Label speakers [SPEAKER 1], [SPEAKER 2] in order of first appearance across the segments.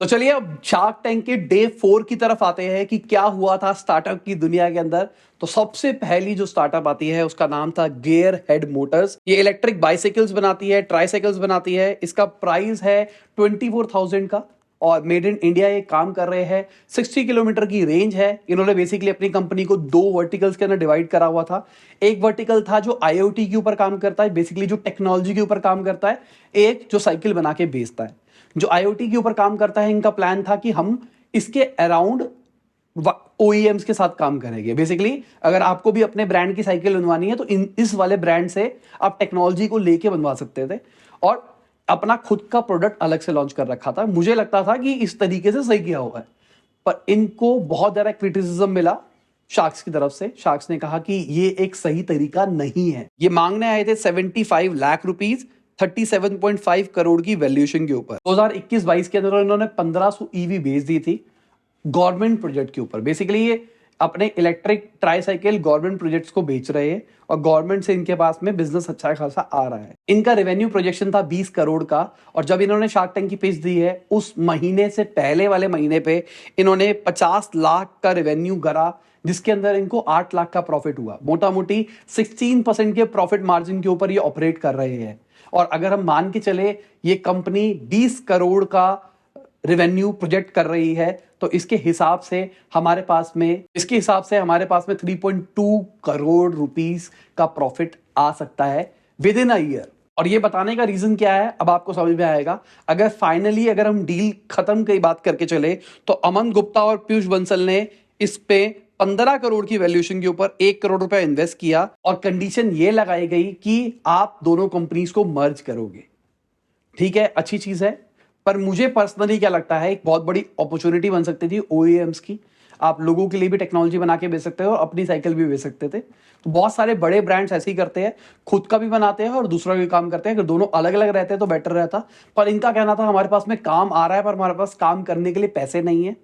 [SPEAKER 1] तो चलिए अब शार्क टैंक के डे 4 की तरफ आते हैं कि क्या हुआ था स्टार्टअप की दुनिया के अंदर। तो सबसे पहली जो स्टार्टअप आती है उसका नाम था गियर हेड मोटर्स। ये इलेक्ट्रिक बाइसाइकिल्स बनाती है, ट्राईसाइकिल्स बनाती है। इसका प्राइस है 24,000 का और मेड इन इंडिया ये काम कर रहे हैं। 60 किलोमीटर की रेंज है। इन्होंने बेसिकली अपनी कंपनी को दो वर्टिकल्स के अंदर डिवाइड करा हुआ था। एक वर्टिकल था जो आईओटी के ऊपर काम करता है, बेसिकली जो टेक्नोलॉजी के ऊपर काम करता है। एक जो साइकिल बना के बेचता है। जो आईओटी के ऊपर काम करता है, इनका प्लान था कि हम इसके अराउंड ओईएम्स के साथ काम करेंगे। बेसिकली अगर आपको भी अपने ब्रांड की साइकिल बनवानी है तो इस वाले ब्रांड से आप टेक्नोलॉजी को लेके बनवा सकते थे और अपना खुद का प्रोडक्ट अलग से लॉन्च कर रखा था। मुझे लगता था कि इस तरीके से सही किया हुआ है, पर इनको बहुत ज्यादा क्रिटिसिज्म मिला शार्क्स की तरफ से। शार्क्स ने कहा कि ये एक सही तरीका नहीं है। ये मांगने आए थे 75 लाख रुपीज 37.5 करोड़ की वैल्यूएशन के ऊपर। 2021-22 के अंदर इन्होंने 1500 ईवी भेज दी थी गवर्नमेंट प्रोजेक्ट के ऊपर। बेसिकली ये अपने इलेक्ट्रिक ट्राईसाइकिल गवर्नमेंट प्रोजेक्ट्स को बेच रहे हैं और गवर्नमेंट से इनके पास में बिजनेस अच्छा खासा आ रहा है। इनका रेवेन्यू प्रोजेक्शन था 20 करोड़ का और जब इन्होंने शार्क टैंक की पिच दी है उस महीने से पहले वाले महीने पे इन्होंने 50 लाख का रेवेन्यू करा, जिसके अंदर इनको 8 लाख का प्रॉफिट हुआ। मोटा मोटी 16% के प्रॉफिट मार्जिन के ऊपर ये ऑपरेट कर रहे हैं। और अगर हम मान के चले ये कंपनी 20 करोड़ का रेवेन्यू प्रोजेक्ट कर रही है तो इसके हिसाब से हमारे पास में 3.2 करोड़ रुपीस का प्रॉफिट आ सकता है विद इन अ ईयर। और ये बताने का रीजन क्या है अब आपको समझ में आएगा। अगर हम डील खत्म की बात करके चले तो अमन गुप्ता और पीयूष बंसल ने इस पे 15 करोड़ की वैल्यूएशन के ऊपर 1 करोड़ रुपया इन्वेस्ट किया और कंडीशन ये लगाई गई कि आप दोनों कंपनीज को मर्ज करोगे। ठीक है, अच्छी चीज है, पर मुझे पर्सनली क्या लगता है एक बहुत बड़ी अपॉर्चुनिटी बन सकती थी ओईएम्स की। आप लोगों के लिए भी टेक्नोलॉजी बना के बेच सकते हो और अपनी साइकिल भी बेच सकते थे। तो बहुत सारे बड़े ब्रांड्स ऐसे ही करते हैं, खुद का भी बनाते हैं और दूसरा भी काम करते हैं। अगर दोनों अलग अलग रहते तो बेटर रहता, पर इनका कहना था हमारे पास में काम आ रहा है पर हमारे पास काम करने के लिए पैसे नहीं है,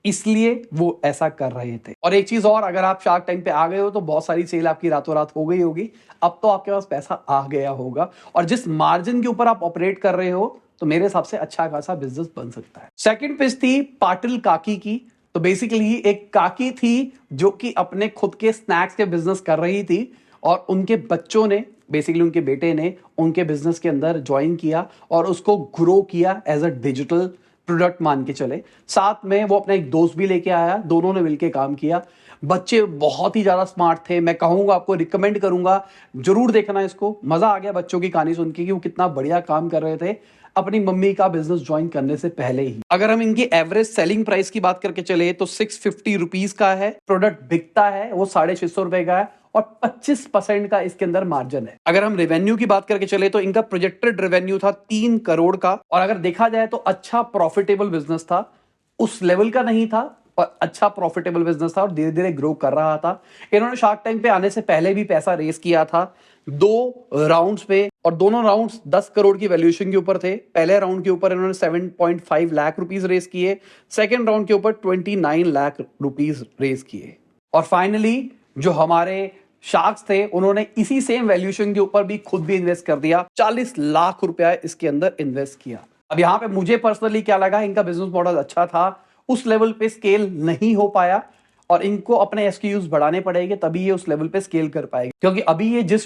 [SPEAKER 1] इसलिए वो ऐसा कर रहे थे। और एक चीज और, अगर आप शार्क टैंक पे आ गए हो तो बहुत सारी सेल आपकी रातों रात हो गई होगी। अब तो आपके पास पैसा आ गया होगा और जिस मार्जिन के ऊपर आप ऑपरेट कर रहे हो तो मेरे हिसाब से अच्छा खासा बिजनेस बन सकता है। सेकंड पिच थी पाटिल काकी की। तो बेसिकली एक काकी थी जो कि अपने खुद के स्नैक्स के बिजनेस कर रही थी और उनके बच्चों ने, बेसिकली उनके बेटे ने उनके बिजनेस के अंदर ज्वाइन किया और उसको ग्रो किया एज अ डिजिटल प्रोडक्ट मान के चले। साथ में वो अपना एक दोस्त भी लेके आया, दोनों ने मिलके काम किया। बच्चे बहुत ही ज्यादा स्मार्ट थे। मैं कहूंगा, आपको रिकमेंड करूंगा, जरूर देखना इसको। मजा आ गया बच्चों की कहानी सुन के कि वो कितना बढ़िया काम कर रहे थे अपनी मम्मी का बिजनेस ज्वाइन करने से पहले ही। अगर हम इनकी एवरेज सेलिंग प्राइस की बात करके चले तो 650 रुपीज का है। प्रोडक्ट बिकता है वो 650 रुपए का है और 25% का इसके अंदर मार्जिन है। अगर हम रेवेन्यू की बात करके चले तो इनका प्रोजेक्टेड रेवेन्यू था 3 करोड़ का और अगर देखा जाए तो अच्छा प्रॉफिटेबल बिजनेस था। उस लेवल का नहीं था और अच्छा प्रॉफिटेबल बिजनेस था और धीरे धीरे ग्रो कर रहा था। इन्होंने शार्क टैंक पे आने से पहले भी पैसा रेस किया था 2 राउंड्स पे और दोनों राउंड्स 10 करोड़ की वैल्यूएशन के ऊपर थे। पहले राउंड के ऊपर इन्होंने 7.5 लाख रुपीस रेस किए, सेकेंड राउंड के ऊपर 29 लाख रुपीस रेस किए और फाइनली जो हमारे शार्क्स थे उन्होंने इसी सेम वैल्यूएशन के ऊपर भी खुद भी इन्वेस्ट कर दिया, 40 लाख रुपया इसके अंदर इन्वेस्ट किया। अब यहां पे मुझे पर्सनली क्या लगा, इनका बिजनेस मॉडल अच्छा था, उस लेवल पे स्केल नहीं हो पाया और इनको अपने एसक्यूज बढ़ाने पड़ेंगे तभी ये उस लेवल पे स्केल कर पाएंगे। क्योंकि अभी ये जिस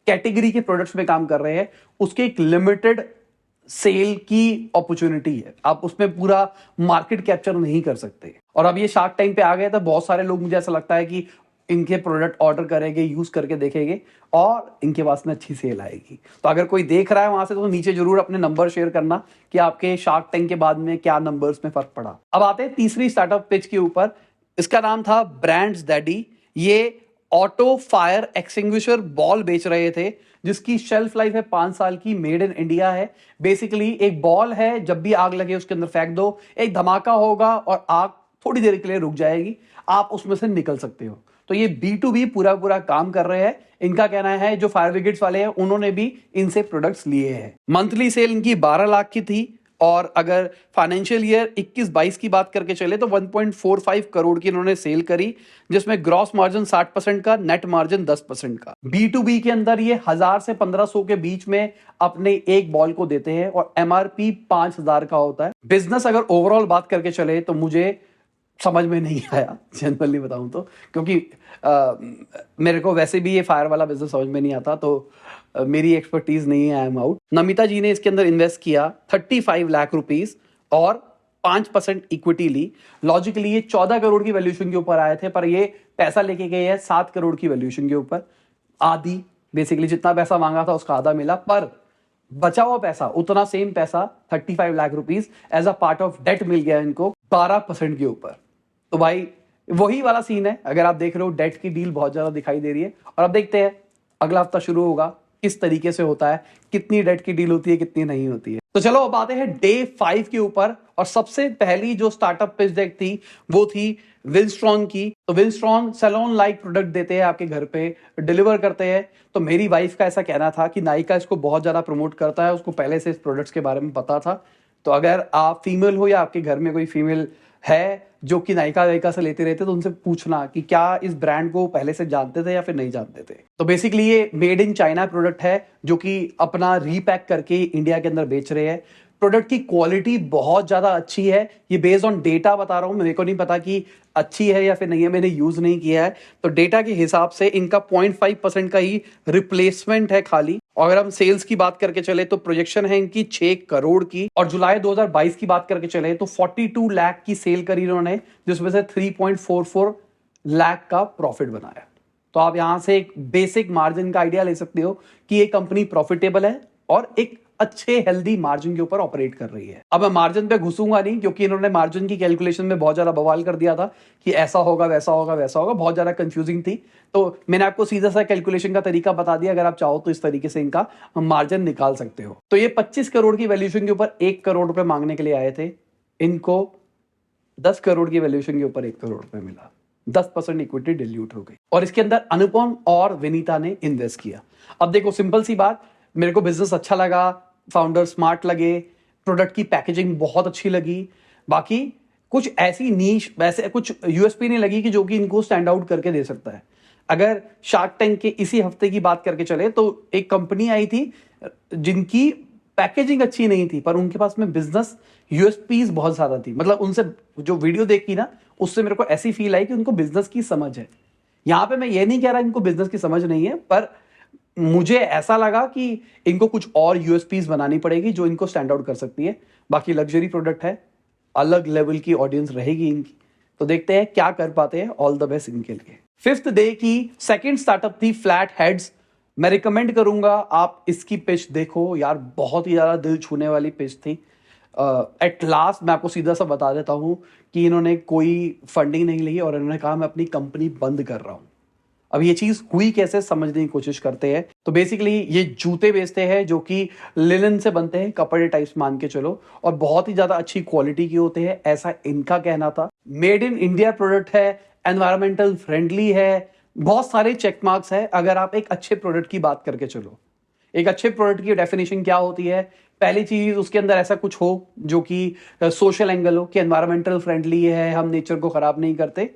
[SPEAKER 1] कैटेगरी के प्रोडक्ट्स में काम कर रहे हैं उसके एक लिमिटेड सेल की अपॉर्चुनिटी है, आप उसमें पूरा मार्केट कैप्चर नहीं कर सकते। और अब ये शार्क टैंक पे आ गए तो बहुत सारे लोग, मुझे ऐसा लगता है कि इनके प्रोडक्ट ऑर्डर करेंगे, यूज करके देखेंगे और इनके पास में अच्छी सेल आएगी। तो अगर कोई देख रहा है वहां से तो नीचे जरूर अपने नंबर शेयर करना कि आपके शार्क टैंक के बाद में क्या नंबर्स में फर्क पड़ा। अब आते हैं तीसरी स्टार्टअप पिच के ऊपर। इसका नाम था ब्रांड्स डैडी। ये ऑटो फायर एक्सटिंग्विशर बॉल बेच रहे थे जिसकी शेल्फ लाइफ है 5 साल की, मेड इन इंडिया है। बेसिकली एक बॉल है, जब भी आग लगे उसके अंदर फेंक दो, एक धमाका होगा और आग थोड़ी देर के लिए रुक जाएगी, आप उसमें से निकल सकते हो। तो ये B2B पूरा काम कर रहे हैं। इनका कहना है जो फायर ब्रिगेड्स वाले हैं उन्होंने भी इनसे प्रोडक्ट्स लिए हैं। मंथली सेल इनकी 12 लाख की थी और अगर फाइनेंशियल ईयर 21-22 की बात करके चले तो 1.45 करोड़ की इन्होंने सेल करी, जिसमें ग्रॉस मार्जिन 60% का, नेट मार्जिन 10% का। B2B के अंदर ये 1000 से 1500 के बीच में अपने एक बॉल को देते हैं और MRP 5000 का होता है। बिजनेस अगर ओवरऑल बात करके चले तो मुझे समझ में नहीं आया, जनरली बताऊं तो, क्योंकि मेरे को वैसे भी ये फायर वाला बिजनेस समझ में नहीं आता, तो मेरी एक्सपर्टीज नहीं है, आई एम आउट। नमिता जी ने इसके अंदर इन्वेस्ट किया 35 लाख रुपीस और 5% इक्विटी ली। लॉजिकली ये 14 करोड़ की वैल्यूएशन के ऊपर आए थे, पर ये पैसा लेके गए हैं 7 करोड़ की वैल्यूएशन के ऊपर। आधी, बेसिकली जितना पैसा मांगा था उसका आधा मिला, पर बचा हुआ पैसा, उतना सेम पैसा 35 lakh rupees as a part of debt मिल गया इनको 12% के ऊपर। तो भाई वही वाला सीन है, अगर आप देख रहे हो डेट की डील बहुत ज्यादा दिखाई दे रही है। और अब देखते हैं अगला हफ्ता शुरू होगा, किस तरीके से होता है, कितनी डेट की डील होती है, कितनी नहीं होती है। तो चलो अब आते हैं डे 5 के ऊपर। और सबसे पहली जो स्टार्टअप पिच डेक थी वो थी विलस्ट्रॉन की। तो विलस्ट्रॉन सैलून लाइक प्रोडक्ट देते हैं, आपके घर पे डिलीवर करते हैं। तो मेरी वाइफ का ऐसा कहना था कि नायका इसको बहुत ज्यादा प्रमोट करता है, उसको पहले से इस प्रोडक्ट्स के बारे में पता था। तो अगर आप फीमेल हो या आपके घर में कोई फीमेल है जो कि नायका से लेते रहते, तो उनसे पूछना कि क्या इस ब्रांड को पहले से जानते थे या फिर नहीं जानते थे। तो बेसिकली ये मेड इन चाइना प्रोडक्ट है, जो कि अपना रीपैक करके इंडिया के अंदर बेच रहे हैं। प्रोडक्ट की क्वालिटी बहुत ज्यादा अच्छी है, ये बेस्ड ऑन डेटा बता रहा हूं, मेरे को नहीं पता कि अच्छी है या फिर नहीं है, मैंने यूज नहीं किया है। तो डेटा के हिसाब से इनका 0.5% का ही रिप्लेसमेंट है खाली। और अगर हम सेल्स की बात करके चले तो प्रोजेक्शन है इनकी 6 करोड़ की। और जुलाई 2022 की बात करके चले तो 42 लाख की सेल करी इन्होंने, जिसमें से 3.44 लाख का प्रॉफिट बनाया। तो आप यहां से एक बेसिक मार्जिन का आइडिया ले सकते हो कि ये कंपनी प्रॉफिटेबल है और एक अच्छे हेल्दी मार्जिन के ऊपर ऑपरेट कर रही है। अब मैं मार्जिन पे घुसूंगा नहीं, क्योंकि इन्होंने मार्जिन की कैलकुलेशन में बहुत ज्यादा बवाल कर दिया था कि ऐसा होगा, वैसा होगा, वैसा होगा, बहुत ज्यादा कंफ्यूजिंग थी। तो मैंने आपको सीधा सा कैलकुलेशन का तरीका बता दिया, अगर आप चाहो तो इस तरीके से इनका मार्जिन निकाल सकते हो। तो ये 25 करोड़ की वैल्यूएशन के ऊपर 1 करोड़ रुपए मांगने के लिए आए थे, इनको 10 करोड़ की वैल्यूएशन के ऊपर 1 करोड़ रुपए मिला, 10% इक्विटी डिल्यूट हो गई। और इसके अंदर अनुपम और विनीता ने इन्वेस्ट किया। अब देखो सिंपल सी बात, मेरे को बिजनेस अच्छा लगा, फाउंडर स्मार्ट लगे, प्रोडक्ट की पैकेजिंग बहुत अच्छी लगी, बाकी कुछ ऐसी नीश, वैसे कुछ यूएसपी नहीं लगी कि जो कि इनको स्टैंड आउट करके दे सकता है। अगर शार्क टैंक के इसी हफ्ते की बात करके चले तो एक कंपनी आई थी जिनकी पैकेजिंग अच्छी नहीं थी, पर उनके पास में बिजनेस यूएसपीज बहुत ज्यादा थी। मतलब उनसे जो वीडियो देखी ना, उससे मेरे को ऐसी फील आई कि उनको बिजनेस की समझ है। यहां पे मैं ये नहीं कह रहा इनको बिजनेस की समझ नहीं है, पर मुझे ऐसा लगा कि इनको कुछ और यूएसपीज बनानी पड़ेगी जो इनको स्टैंड आउट कर सकती है। बाकी लग्जरी प्रोडक्ट है, अलग लेवल की ऑडियंस रहेगी इनकी, तो देखते हैं क्या कर पाते हैं। ऑल द बेस्ट इनके लिए। 5th डे की सेकंड स्टार्टअप थी फ्लैट हेड्स। मैं रिकमेंड करूंगा आप इसकी पिच देखो यार, बहुत ही ज्यादा दिल छूने वाली पिच थी। एट लास्ट मैं आपको सीधा सा बता देता हूं कि इन्होंने कोई फंडिंग नहीं ली और इन्होंने कहा मैं अपनी कंपनी बंद कर रहा हूं। अब ये चीज हुई कैसे, समझने की कोशिश करते हैं। तो बेसिकली ये जूते बेचते हैं जो कि लिनन से बनते हैं, कपड़े टाइप्स मान के चलो, और बहुत ही ज्यादा अच्छी क्वालिटी के होते हैं, ऐसा इनका कहना था। मेड इन इंडिया प्रोडक्ट है, एनवायरमेंटल फ्रेंडली है, बहुत सारे चेक मार्क्स है। अगर आप एक अच्छे प्रोडक्ट की बात करके चलो, एक अच्छे प्रोडक्ट की डेफिनेशन क्या होती है? पहली चीज, उसके अंदर ऐसा कुछ हो जो कि सोशल एंगल हो, कि एनवायरमेंटल फ्रेंडली है, हम नेचर को खराब नहीं करते,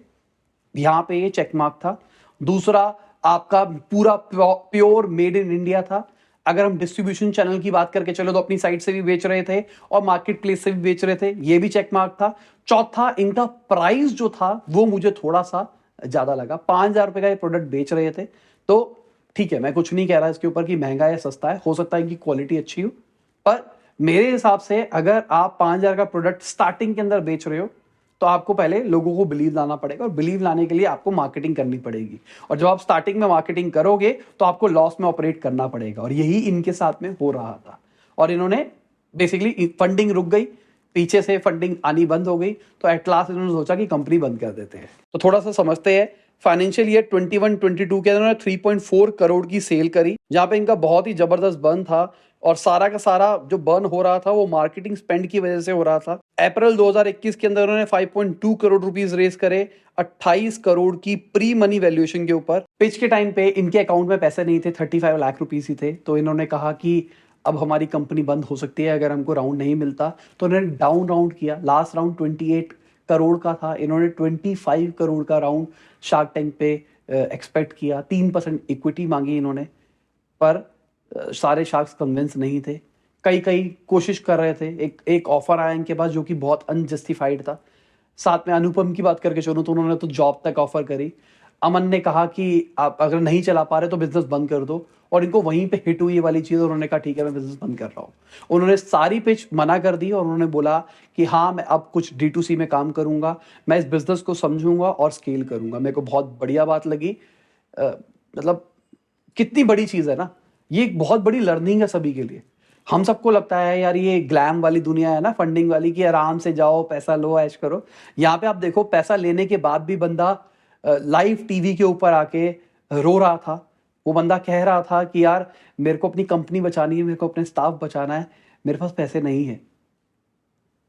[SPEAKER 1] यहां पे ये चेक मार्क था। दूसरा, आपका पूरा प्योर मेड इन इंडिया था। अगर हम डिस्ट्रीब्यूशन चैनल की बात करके चलो तो अपनी साइट से भी बेच रहे थे और मार्केट प्लेस से भी बेच रहे थे, ये भी चेक मार्क था। चौथा, इनका प्राइस जो था वो मुझे थोड़ा सा ज्यादा लगा, 5,000 रुपए का ये प्रोडक्ट बेच रहे थे। तो ठीक है, मैं कुछ नहीं कह रहा इसके ऊपर कि महंगा या सस्ता है, हो सकता है इनकी क्वालिटी अच्छी हो, पर मेरे हिसाब से अगर आप 5,000 का प्रोडक्ट स्टार्टिंग के अंदर बेच रहे हो तो आपको पहले लोगों को बिलीव लाना पड़ेगा, और बिलीव लाने के लिए आपको मार्केटिंग करनी पड़ेगी। और जब आप स्टार्टिंग में मार्केटिंग करोगे तो आपको लॉस में ऑपरेट करना पड़ेगा, और यही इनके साथ में हो रहा था। और इन्होंने बेसिकली फंडिंग रुक गई, पीछे से फंडिंग आनी बंद हो गई, तो एट लास्ट इन्होंने सोचा कि कंपनी बंद कर देते हैं। तो थोड़ा सा समझते हैं। फाइनेंशियल ईयर 21-22 के इन्होंने 3.4 करोड़ की सेल करी, जहां पे इनका बहुत ही जबरदस्त बर्न था, और सारा का सारा जो बर्न हो रहा था वो मार्केटिंग स्पेंड की वजह से हो रहा था। अप्रैल 2021 के अंदर उन्होंने 5.2 करोड़ रुपीस रेस करे, 28 करोड़ की प्री मनी वैल्यूएशन के ऊपर। पिच के टाइम पे इनके अकाउंट में पैसे नहीं थे, 35 लाख रुपीस ही थे। तो इन्होंने कहा कि अब हमारी कंपनी बंद हो सकती है अगर हमको राउंड नहीं मिलता। तो उन्होंने डाउन राउंड किया। लास्ट राउंड 28 करोड़ का था, इन्होंने 25 करोड़ का राउंड शार्क टैंक पे एक्सपेक्ट किया। 3% इक्विटी मांगी इन्होंने, पर सारे शार्क्स कन्विंस नहीं थे। कई कई कोशिश कर रहे थे। एक ऑफर आया इनके पास जो कि बहुत अनजस्टिफाइड था। साथ में अनुपम की बात करके चलो तो उन्होंने तो जॉब तक ऑफर करी। अमन ने कहा कि आप अगर नहीं चला पा रहे तो बिजनेस बंद कर दो, और इनको वहीं पे हिट हुई ये वाली चीज़। उन्होंने कहा ठीक है मैं बिजनेस बंद कर रहा हूँ। उन्होंने सारी पिच मना कर दी और उन्होंने बोला कि हाँ मैं अब कुछ D2C में काम करूंगा, मैं इस बिजनेस को समझूंगा और स्केल करूंगा। मेरे को बहुत बढ़िया बात लगी। मतलब कितनी बड़ी चीज़ है ना, ये एक बहुत बड़ी लर्निंग है सभी के लिए। हम सबको लगता है यार ये ग्लैम वाली दुनिया है ना, फंडिंग वाली, कि आराम से जाओ पैसा लो ऐश करो। यहाँ पे आप देखो पैसा लेने के बाद भी बंदा लाइव टीवी के ऊपर आके रो रहा था। वो बंदा कह रहा था कि यार मेरे को अपनी कंपनी बचानी है, मेरे को अपने स्टाफ बचाना है, मेरे पास पैसे नहीं है।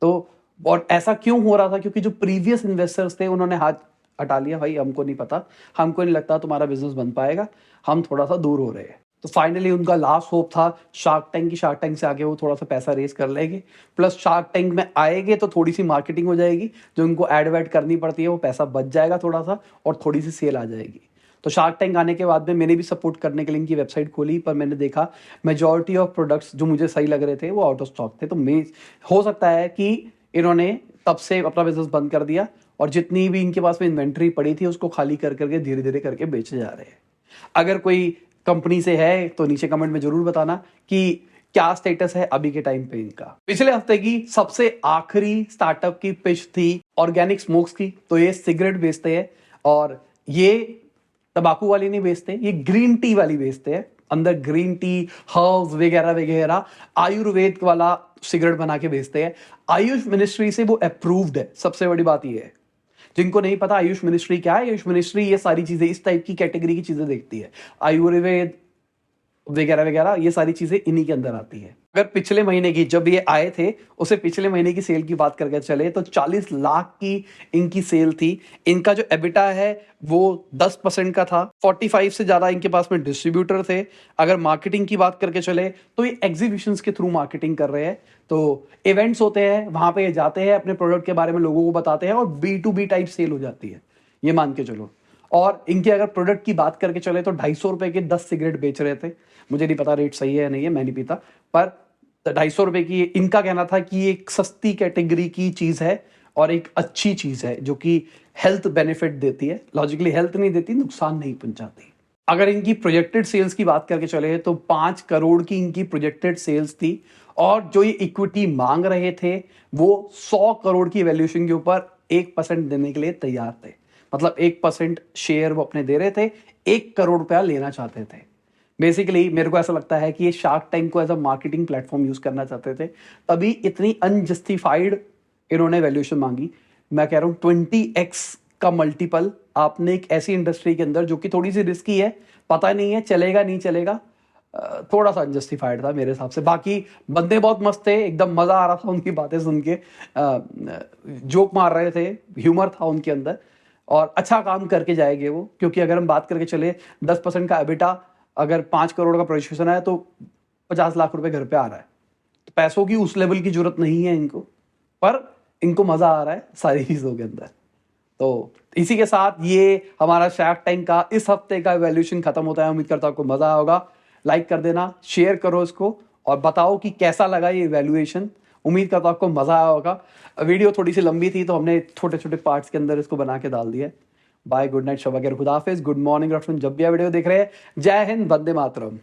[SPEAKER 1] तो और ऐसा क्यों हो रहा था? क्योंकि जो प्रीवियस इन्वेस्टर्स थे उन्होंने हाथ हटा लिया, भाई हमको नहीं पता, हमको नहीं लगता तुम्हारा बिजनेस बन पाएगा, हम थोड़ा सा दूर हो रहे हैं। तो फाइनली उनका लास्ट होप था शार्क टैंक की। शार्क टैंक से आगे वो थोड़ा सा पैसा रेस कर लेंगे, प्लस शार्क टैंक में आएंगे तो थोड़ी सी मार्केटिंग हो जाएगी, जो उनको एड वैड करनी पड़ती है वो पैसा बच जाएगा थोड़ा सा, और थोड़ी सी सेल आ जाएगी। तो शार्क टैंक आने के बाद में मैंने भी सपोर्ट करने के लिए इनकी वेबसाइट खोली, पर मैंने देखा मेजॉरिटी ऑफ प्रोडक्ट्स जो मुझे सही लग रहे थे वो आउट ऑफ स्टॉक थे। तो हो सकता है कि इन्होंने तब से अपना बिजनेस बंद कर दिया, और जितनी भी इनके पास में इन्वेंट्री पड़ी थी उसको खाली कर करके धीरे धीरे करके बेचे जा रहे हैं। अगर कोई कंपनी से है तो नीचे कमेंट में जरूर बताना कि क्या स्टेटस है अभी के टाइम पे इनका। पिछले हफ्ते की सबसे आखिरी स्टार्टअप की पिच थी ऑर्गेनिक स्मोक्स की। तो ये सिगरेट बेचते हैं, और ये तंबाकू वाली नहीं बेचते, ये ग्रीन टी वाली बेचते हैं। अंदर ग्रीन टी, हर्ब्स वगैरह वगैरह, आयुर्वेद वाला सिगरेट बना के बेचते हैं। आयुष मिनिस्ट्री से वो अप्रूव्ड है। सबसे बड़ी बात ये है, जिनको नहीं पता आयुष मिनिस्ट्री क्या है, आयुष मिनिस्ट्री ये सारी चीजें, इस टाइप की कैटेगरी की चीजें देखती है। आयुर्वेद वगैरह वगैरह ये सारी चीजें इन्हीं के अंदर आती है। अगर पिछले महीने की, जब ये आए थे उसे पिछले महीने की सेल की बात करके चले तो 40 लाख की इनकी सेल थी। इनका जो एबिटा है वो 10% का था। 45 से ज्यादा इनके पास में डिस्ट्रीब्यूटर थे। अगर मार्केटिंग की बात करके चले तो ये एग्जीबिशंस के थ्रू मार्केटिंग कर रहे हैं। तो इवेंट्स होते हैं, वहां पे ये जाते हैं, अपने प्रोडक्ट के बारे में लोगों को बताते हैं, और B2B टाइप सेल हो जाती है, ये मान के चलो। और इनके अगर प्रोडक्ट की बात करके चले तो 250 रुपए के 10 सिगरेट बेच रहे थे। मुझे नहीं पता रेट सही है या नहीं है, मैं नहीं पीता, पर 250 रुपए की इनका कहना था कि ये एक सस्ती कैटेगरी की चीज है और एक अच्छी चीज है जो कि हेल्थ बेनिफिट देती है। लॉजिकली हेल्थ नहीं देती, नुकसान नहीं पहुंचाती। अगर इनकी प्रोजेक्टेड सेल्स की बात करके चले तो 5 करोड़ की इनकी प्रोजेक्टेड सेल्स थी, और जो ये इक्विटी मांग रहे थे वो 100 करोड़ की वैल्यूएशन के ऊपर 1% देने के लिए तैयार थे। मतलब 1% शेयर वो अपने दे रहे थे, 1 करोड़ रुपया लेना चाहते थे। बेसिकली मेरे को ऐसा लगता है कि ये शार्क टैंक को as a marketing platform use करना चाहते थे, तभी इतनी अनजस्टिफाइड इन्होंने वैल्यूएशन मांगी। मैं कह रहा हूँ 20x का मल्टीपल आपने एक ऐसी इंडस्ट्री के अंदर जो कि थोड़ी सी रिस्की है, पता नहीं है चलेगा नहीं चलेगा, थोड़ा सा अनजस्टिफाइड था मेरे हिसाब से। बाकी बंदे बहुत मस्त थे, एकदम मजा आ रहा था उनकी बातें सुन के, जोक मार रहे थे, ह्यूमर था उनके अंदर, और अच्छा काम करके जाएंगे वो। क्योंकि अगर हम बात करके चले 10% का एबिटा, अगर 5 करोड़ का प्रोजेक्शन है तो 50 लाख रुपए घर पे आ रहा है। तो पैसों की उस लेवल की जरूरत नहीं है इनको, पर इनको मजा आ रहा है सारी चीजों के अंदर। तो इसी के साथ ये हमारा शार्क टैंक का इस हफ्ते का वैल्यूएशन खत्म होता है। उम्मीद करता हूं आपको मजा आया होगा। लाइक कर देना, शेयर करो इसको, और बताओ कि कैसा लगा ये वैल्यूएशन। उम्मीद करता हूं आपको मजा आया होगा। वीडियो थोड़ी सी लंबी थी तो हमने छोटे छोटे पार्ट्स के अंदर इसको बना के डाल दिया। बाय, गुड नाइट, शब खैर, खुदा हाफिज, गुड मॉर्निंग, आफ्टरनून, जब भी वीडियो देख रहे हैं। जय हिंद, वंदे मातरम।